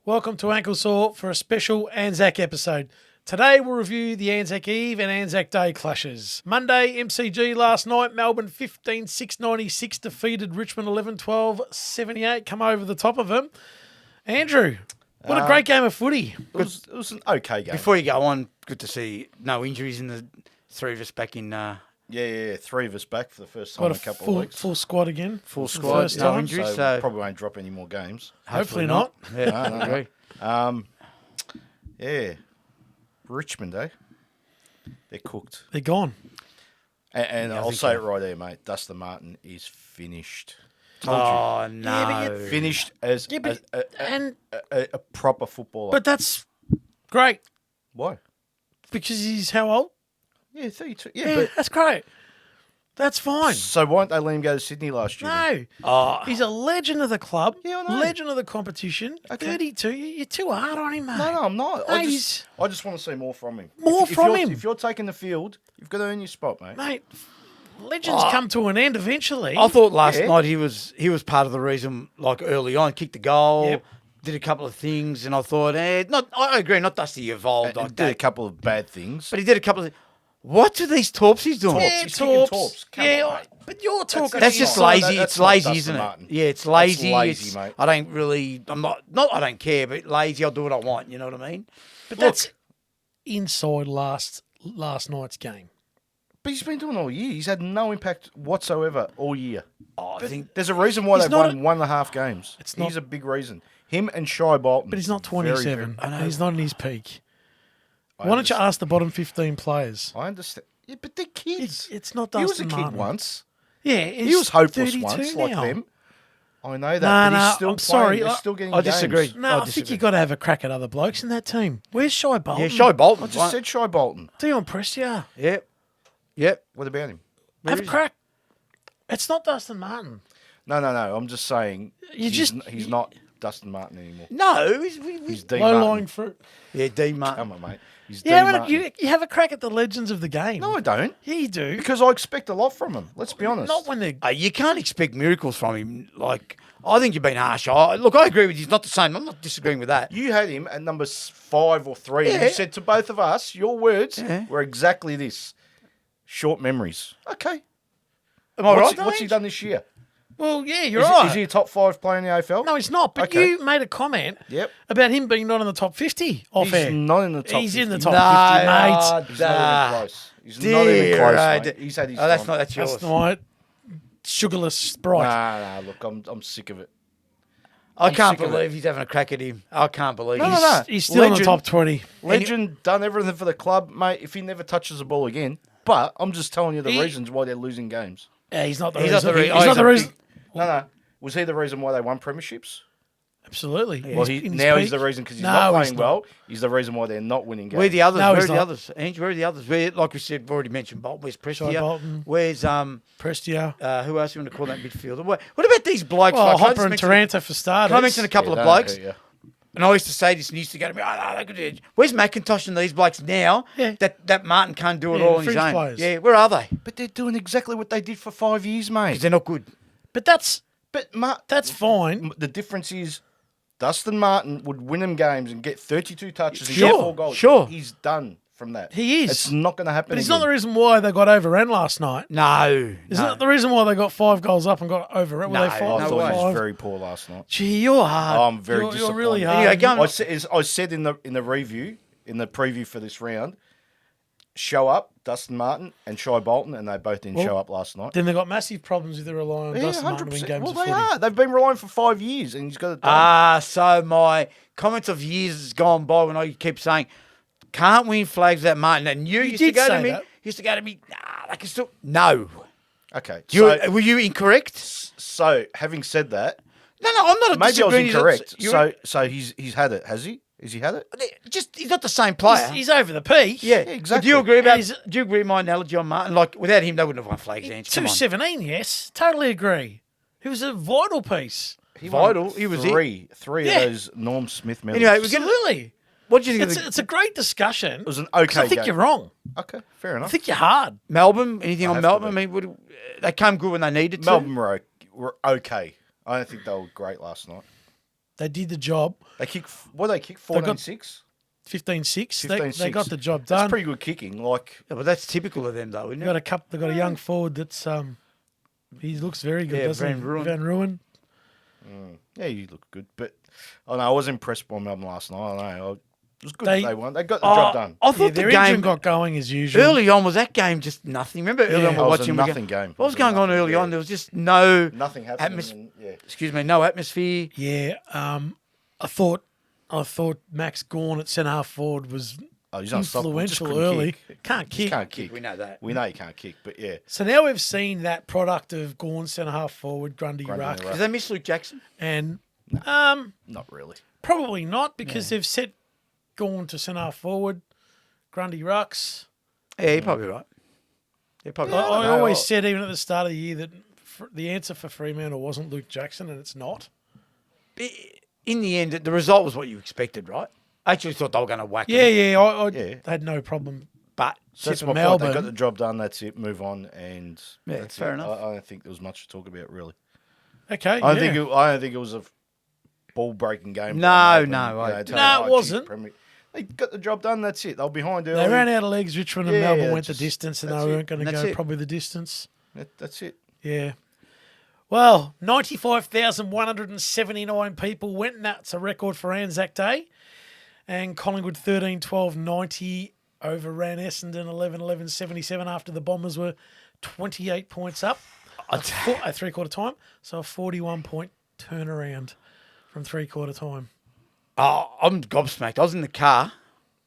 Welcome to Ankle Sore for a special Anzac episode. Today we'll review the Anzac Eve and Anzac Day clashes. Monday, MCG last night, Melbourne 15-6-96 defeated Richmond 11-12-78. Come over the top of them. Andrew, what a great game of footy. It was an okay game. Before you go on, good to see no injuries in the three of us back in. Yeah, three of us back for the first time in a couple of weeks. Full squad again. Full for the squad, first no time. injuries. So So probably won't drop any more games. Hopefully not. Yeah, No. I agree. Yeah, Richmond, eh? They're cooked. They're gone. And Yeah, I I'll think say so. it right there, mate. Dustin Martin is finished. Oh no! Yeah, but Finished as Yeah, but, a proper footballer. but that's great Why? because he's how old? Yeah, 32. Yeah, Yeah, that's great. That's fine. but so why don't they let him go to Sydney last year? then? No. Oh, He's a legend of the club. Yeah, I know. Legend of the competition. Okay. 32. You're too hard on him, mate. No, I'm not. No, I just want to see more from him. More from him. If you're taking the field, you've got to earn your spot, mate. Mate, legends come to an end eventually. I thought last Yeah. night he was part of the reason. Like early on, kicked the goal, Yep. did a couple of things, and I thought, I agree, not Dusty evolved And like did a that, couple of bad things. but he did a couple of. What are these torpsies doing? yeah, He's kicking torps. Come Yeah, on, mate. but you're talking. That's just not- lazy. that's It's not lazy, Dustin isn't it? Martin. Yeah, it's lazy. lazy, It's- mate. I don't really. I'm not. I don't care, but lazy. I'll do what I want. You know what I mean? But that's inside last night's game. But he's been doing it all year. He's had no impact whatsoever all year. Oh, I think. There's a reason why He's they've not won 1.5 games. It's He's not- a big reason. Him and Shy Bolton. But he's not Very, 27. I know. He's not in his peak. I Why don't you understand. ask the bottom 15 players? I understand. Yeah, but they're kids. It's not He was Dustin a kid Martin. once. Yeah, He was hopeless 32 once, now. like them. I know that, Nah, but he's nah, still I'm playing. sorry. They're still getting I games. disagree. No, I think disagree. you got to have a crack at other blokes in that team. Where's Shy Bolton? Yeah, Shy Bolton. I just said Shy Bolton. Dion Prestia. Yep. Yep. What about him? Have a is he? crack. It's not Dustin Martin. No. I'm just saying he's not Dustin Martin anymore. No, He's D. Low Martin. lying fruit. yeah, D Martin. Come on, mate. He's Yeah, D. but Martin. you have a crack at the legends of the game. No, I don't. Yeah, you do. Because I expect a lot from him. Let's be honest. Not when they're. You can't expect miracles from him. Like, I think you've been harsh. Look, I agree with you. He's not the same. I'm not disagreeing with that. You had him at number 5 or 3, and Yeah. you said to both of us, your words Yeah. were exactly this. Short memories. Okay. Am I What's right? he done this year? Well, yeah, you're Is, right. is he a top 5 player in the AFL? No, he's not. But Okay. you made a comment Yep. about him being not in the top 50 off He's air. not in the top He's 50. in the top Nah, 50, mate. He's not even close. He's not even Dear, close, right. mate. He's had his Oh, that's time. not. That's yours. That's right. Sugarless Sprite. Nah, look, I'm sick of it. I can't sick of believe he's having a crack at him. I can't believe No, it. no, no. He's still in the Legend. top 20. Legend, done everything for the club, mate, if he never touches the ball again. But I'm just telling you the reasons why they're losing games. Yeah, he's not the He's reason. not the re- he's oh, not he's the a reason. No. Was he the reason why they won premierships? Absolutely. Well, He's in his now he's peak. the reason because he's No, not he's playing not. well. He's the reason why they're not winning games. Where are the others? No, Where he's are the not. others? Ange, where are the others? Where, like we said, we've already mentioned Bolton. Where's Prestia? Bolton. Where's Prestia. who else you want to call that midfielder? What about these blokes? Well, Like, can I Hopper just and mention- Taranto for starters. Can I mention a couple Yeah, of don't blokes? hurt you. And I used to say this, and he used to go to me, look at it. Where's McIntosh and these blokes now? Yeah. That Martin can't do it Yeah, all on his fringe own. players. Yeah, where are they? But they're doing exactly what they did for 5 years, Because mate. they're not good. But that's But fine. the difference is Dustin Martin would win them games and get 32 touches and Sure, get 4 goals. sure. He's done from that. He is. It's not going to happen But it's again. not the reason why they got overrun last night. No. It's no. not the reason why they got 5 goals up and got overrun. Were No, they 5? I no thought way. he was Five? very poor last night. Gee, you're hard. I'm very You're disappointed. really hard. Anyway, go on. I said in the review, in the preview for this round, show up, Dustin Martin and Shy Bolton, and they both didn't Well, show up last night. Then they got massive problems if they rely on Dustin Martin to win games Well, of they footy. are. They've been relying for 5 years, and he's got it done. So my comments of years gone by when I keep saying, can't win flags without Martin. And you used to did go to say me, that. they can still. No. Okay. Were you incorrect? So having said that, No, I'm not maybe I was disagreeing. incorrect. You're- So he's had it, has he? Has he had it? he's not the same player. He's over the peak. yeah, exactly. But do you agree about? He's- Do you agree with my analogy on Martin? Like without him, they wouldn't have won flags. Ange. Come on. 217, yes. Totally agree. He was a vital piece. He won Vital. He was three Yeah. of those Norm Smith medals. Anyway, we're gonna. Absolutely. What do you think It's, of the it's a great discussion. it was an 'cause okay I think game. you're wrong. Okay, fair I enough. think you're hard. Melbourne? Anything I on have to Melbourne? I be. mean, they came good when they needed to. Melbourne were okay. I don't think they were great last night. They did the job. They kick. What do they kick? 14-6? 15-6. They got the job That's done. pretty good kicking. Like, Yeah, but that's typical of them, though, isn't They it? got They got a young forward that's he looks very good, Yeah, doesn't Van he? Ruin. Van Ruin. yeah, you look good. But I was impressed by Melbourne last night. I know. It was good They- that they won. They got the job done. I Yeah, thought their the engine game got going as usual. early on was that game just nothing. Remember early Yeah. on It we're was a watching nothing game. What was going on early on? There was just no Nothing happened. atmosphere. No atmosphere. Yeah, I thought Max Gawn at centre half forward was Oh, he's unstoppable. Just influential couldn't early. kick. Can't Just kick. can't kick. We know that. We know you can't kick, but yeah. So now we've seen that product of Gawn centre half forward, Grundy Grundy ruck, ruck. Did they miss Luke Jackson? and Not really. probably not because they've set Gawn to centre half forward, Grundy rucks. Yeah, you're probably right. You're probably I, right. I no, always I- said even at the start of the year that the answer for Fremantle wasn't Luke Jackson, and it's not. In the end, the result was what you expected, right? I actually thought they were going to whack Yeah, them. I Yeah. had no problem. But So that's Tipping my point. They got Melbourne. the job done. That's it. Move on, and Yeah, that's fair it. enough. I don't think there was much to talk about really. Okay, I don't think it was a ball breaking game. No, for no, Melbourne. I You know, don't. to- No, it gee, wasn't. They got the job done. That's it. They were behind early. They ran out of legs. Richmond and Yeah, Melbourne yeah, went the just- distance, and they that's weren't it. going to That's go it. probably the distance. That's it. Yeah. Well, 95,179 people went, and that's a record for Anzac Day. And Collingwood 13-12-90 overran Essendon 11-11-77 after the Bombers were 28 points up at three-quarter time. So a 41-point turnaround from three-quarter time. Oh, I'm gobsmacked. I was in the car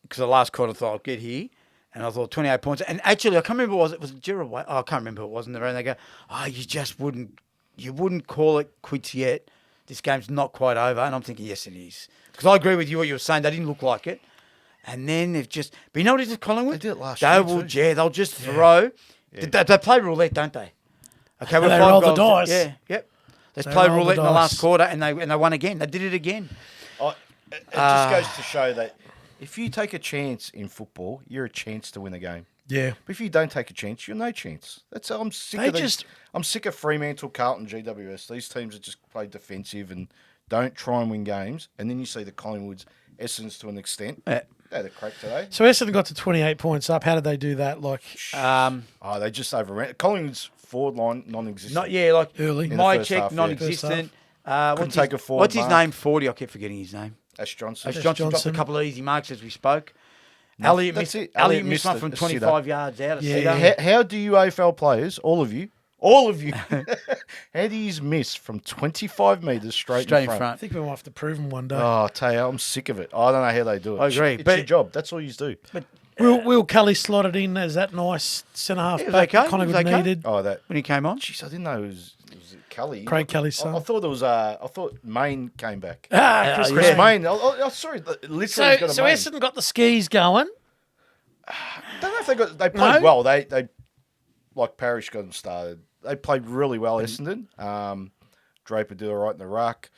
because the last quarter I thought I'd get here. And I thought 28 points. And actually, I can't remember it was Gerard Way. Oh, I can't remember who it was in the round. They go, you wouldn't call it quits yet. This game's not quite over. And I'm thinking, yes, it is. Because I agree with you what you were saying. They didn't look like it. And then they've just, but you know what it is with Collingwood? They did it last They year will, too. yeah, they'll just throw. Yeah. They play roulette, don't they? Okay, we're They 5 roll the goals. dice. Yeah, yep. They They play roll the roulette in the last dice. quarter, and they won again. They did it again. It just goes to show that if you take a chance in football, you're a chance to win a game. Yeah. But if you don't take a chance, you're no chance. I'm sick They of these. just- I'm sick of Fremantle, Carlton, GWS. These teams that just play defensive and don't try and win games. And then you see the Collingwood's Essence to an extent. Yeah. They had a crack today. So Essendon got to 28 points up. How did they do that? Like Oh, they just overran. Collingwood's forward line non-existent. Like Early. In the my first check, half, yeah. non-existent. Couldn't take a forward What's his mark. name? 40. I keep forgetting his name. Ash Johnson. Ash Johnson dropped a Johnson. couple of easy marks as we spoke. Elliot that's missed. it. Elliot Elliot missed missed one a from sitter. 25 yards out. Yeah. How do you AFL players, all of you, how do you miss from 25 metres straight in front? I think we might have to prove them one day. Oh, I tell you, I'm sick of it. I don't know how they do it. I agree, It's but- your job. That's all you do. Will Kelly slotted in as that nice centre half It was back okay. Collingwood It was okay. needed. Oh, that. When he came on. Jeez, I didn't know it was Kelly. Craig Kelly's son. I thought it was. I thought Maine came back. Chris yeah. Chris Green. Maine. Oh, sorry. Literally, So he's got a Maine. Essendon got the skis going. I don't know if they played No? well. They like Parrish got them started. They played really well, Essendon. Draper did all right in the ruck.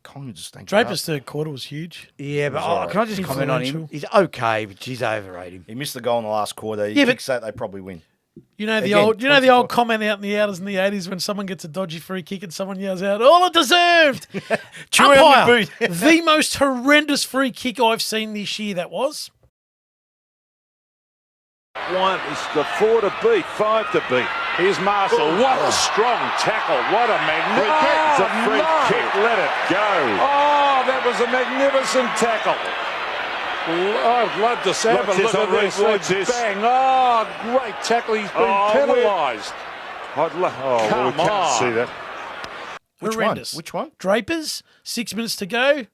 Collingwood just ain't Draper's third quarter was huge. Yeah, but It was all right. can I just comment on him? Influential. He's okay, but geez, I overrate him. He missed the goal in the last quarter. He Yeah, but- kicks that, they probably win. You know the Again, old 24. comment out in the outers in the 80s when someone gets a dodgy free kick and someone yells out, "All it deserved!" Chew out your Umpire, boot. the most horrendous free kick I've seen this year. That was. One, he's got 4 to beat, 5 to beat. Here's Marshall. What a strong tackle. What a magnificent free kick. Let it go. Oh, that was a magnificent tackle. I'd love to have a look at this. Watch this. Bang. Oh, great tackle. He's been penalised. We can't see that. Which Horrendous. one? Which one? Drapers, 6 minutes to go.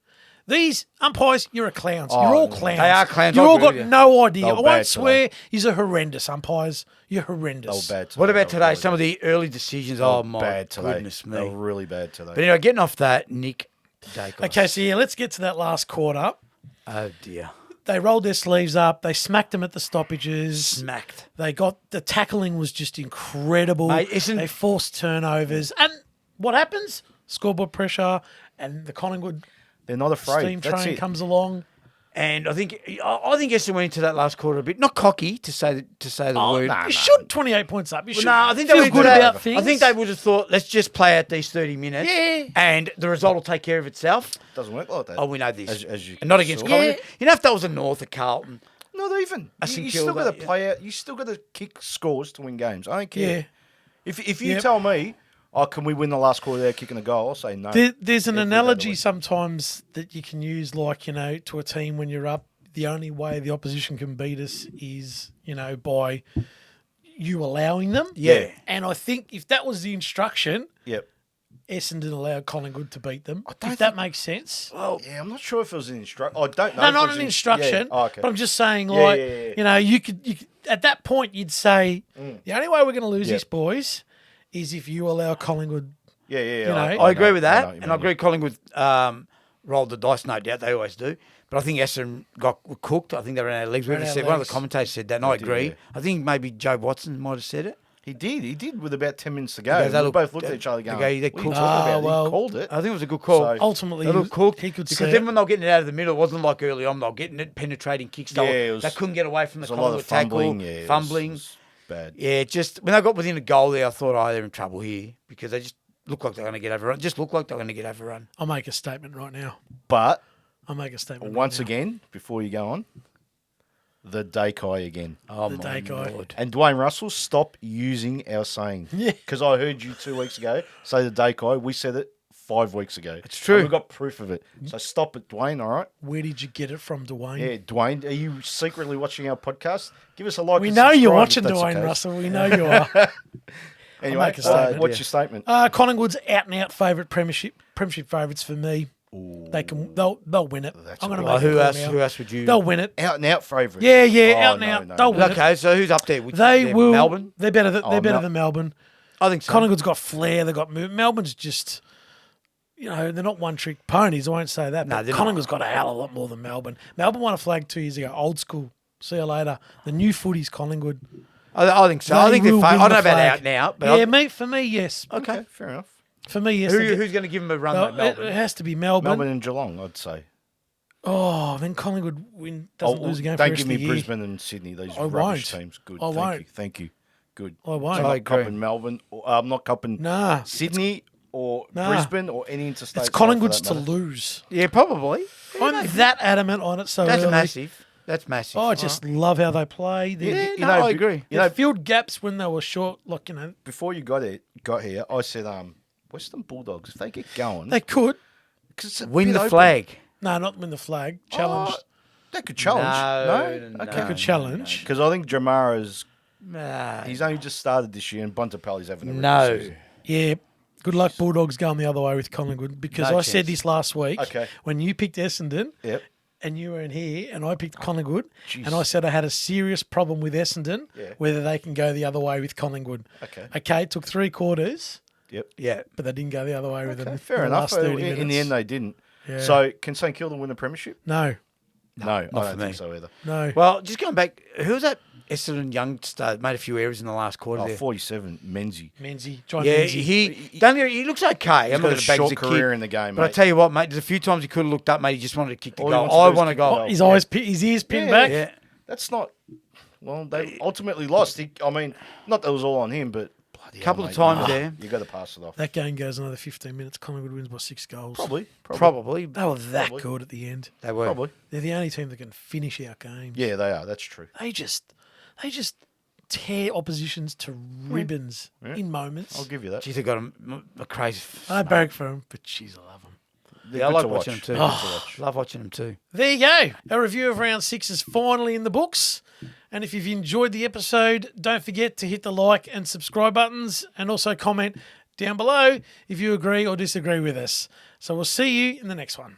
These umpires, you're a clowns. Oh, you're all no. clowns. They are clowns, You I all agree got with you. no idea. They I were won't bad swear. You're horrendous umpires. You're They were horrendous. bad today. What about They were today? really Some of bad. the early decisions. They were Oh, my bad today. goodness They me. were really bad today. But anyway, getting off that, Nick Dacos. Okay, so yeah, let's get to that last quarter. Oh, dear. They rolled their sleeves up. They smacked them at the stoppages. Smacked. They got the tackling was just incredible. Mate, isn't- They forced turnovers, and what happens? Scoreboard pressure, and the Collingwood They're not afraid. steam That's train it. comes along. And I think Essendon went into that last quarter a bit not cocky to say the word. nah. You should 28 points up. You should No, I think they feel went good to that. about things. I think they would have thought, let's just play out these 30 minutes. Yeah. And the result will take care of itself. Doesn't work like that. Oh, we know this. As you and not against saw. Collingwood. You know, if that was a North or Carlton. Not even. A You St still got to Kilda, play out. You still got to kick scores to win games. I don't care. Yeah. If you Yep. tell me, can we win the last quarter there kicking a goal? I'll say no. There's an Every day of the analogy week. sometimes that you can use, like, to a team when you're up. The only way the opposition can beat us is, by you allowing them. Yeah. And I think if that was the instruction, Yep. Essendon allowed Collingwood to beat them. don't If that think- makes sense. Well, Yeah, I'm not sure if it was an instruction. I don't know. No, if it not was an instruction. Yeah. Oh, okay. But I'm just saying, Yeah, like, yeah. you could at that point you'd say the only way we're going to lose Yep. this, boys, is if you allow Collingwood. Yeah. you know, I agree with know that. what you And I mean. agree Collingwood rolled the dice, no doubt. They always do. But I think Essendon got cooked. I think they ran out of legs. Ran out of One of the legs. commentators said that, and I did, agree. yeah. I think maybe Joe Watson might have said it. He did with about 10 minutes to go. Because they We look- both looked at each other going, they what are you cooked. talking about? well, He called it. I think it was a good call. So- Ultimately, They looked cooked. he could because see then it. when they were getting it out of the middle, it wasn't like early on. They were getting it, penetrating kicks. Yeah, it was- They couldn't get away from the There's a lot Collingwood of fumbling. tackle. Yeah, it fumbling. was bad. Yeah, just when they got within a goal there, I thought, they're in trouble here because they just looked like they're going to get overrun. Just looked like they're going to get overrun. I'll make a statement right now. But I'll make a statement. once right now. again, before you go on, the Dakai again. Oh, The my Dakai. Lord. And Dwayne Russell, stop using our saying. Yeah. Because I heard you 2 weeks ago say the Dakai. We said it 5 weeks ago. It's true. And we've got proof of it. So stop it, Dwayne, all right? Where did you get it from, Dwayne? Yeah, Dwayne, are you secretly watching our podcast? Give us a like. We and know you're subscribe watching if that's the Dwayne case. Russell. We know you are. Anyway, make a statement, what's yeah. your statement? Collingwood's out and out favourite premiership favourites for me. They'll win it. That's I'm going to Well, make who it else? now. Who else would you? They'll win it. Out and out favourite. Yeah, Oh, out and no, out. no, They'll no. win it. Okay, so who's up there? They will. Melbourne. They're better. They're better Mel- than Melbourne. I think so. Collingwood's got flair. They've got Melbourne's just. They're not one-trick ponies. I won't say that. No, But they're not. Collingwood's got a hell of a lot more than Melbourne. Melbourne won a flag 2 years ago. Old school. See you later. The new footy's Collingwood. I think so. I think they're. will I win don't know the about flag. out now, but Yeah, for me, yes. Okay, fair enough. For me, yes. They get- who's going to give them a run? Well, though, Melbourne. it has to be Melbourne. Melbourne and Geelong, I'd say. Oh, then Collingwood doesn't lose a game for the Don't rest give of me the year. Brisbane and Sydney. These I rubbish won't. teams. Good. I Thank won't. you. Thank you. Good. I won't. I'm I not agree. copping Melbourne. I'm not copping Nah. Sydney or Nah. Brisbane or any interstate. It's side for Collingwood's that to matter. lose. Yeah, probably. I'm that adamant on it so That's early. massive. That's massive. Oh, I just love how they play. They, Yeah, You no, know, I agree. You know, filled gaps when they were short. Like, before you got here, I said, Western Bulldogs, if they get going, they could. 'cause it's a Win bit the open. flag. No, not win the flag. Challenge. Oh, they could challenge. No? They Okay. could challenge. Because I think Jamara's, Nah. he's only just started this year and Bontempelli's having a really No. good season. Yeah. Good luck, Bulldogs, going the other way with Collingwood because No I said chance. this last week. Okay. When you picked Essendon Yep. and you were in here and I picked Collingwood jeez. and I said I had a serious problem with Essendon Yeah. whether they can go the other way with Collingwood. Okay. Okay, it took 3 quarters, Yep. Yeah. but they didn't go the other way with Okay, them. fair in the enough. last 30 minutes. In the end, they didn't. Yeah. So, can St Kilda win the premiership? No, No, I for don't me. think so either. no. Well, just going back, who was that Essendon youngster made a few errors in the last quarter Oh, there? 47, Menzies. Menzies, John Yeah, Menzies. he looks okay. I'm He's not got a going to bag short the career kid. in the game, But I mate. tell you what, mate, there's a few times he could have looked up, mate. He just wanted to kick the All he goal. wants to I do is want to kick the go. goal. His eyes, his ears pinned Yeah. back. Yeah. That's not. Well, they ultimately lost. I mean, not that it was all on him, but bloody Couple hell, of mate, times there. You got to pass it off. That game goes another 15 minutes. Collingwood wins by 6 goals. Probably. Probably. They were that Probably. good at the end. They were. Probably. They're the only team that can finish our games. Yeah, they are. That's true. They just tear oppositions to ribbons in moments. I'll give you that. Geez, they got a crazy. I barrack for them, but jeez, I love them. They're Yeah, I good like to watching them watch. too. They're good to watch. Love watching them too. There you go. Our review of round 6 is finally in the books. And if you've enjoyed the episode, don't forget to hit the like and subscribe buttons and also comment down below if you agree or disagree with us. So we'll see you in the next one.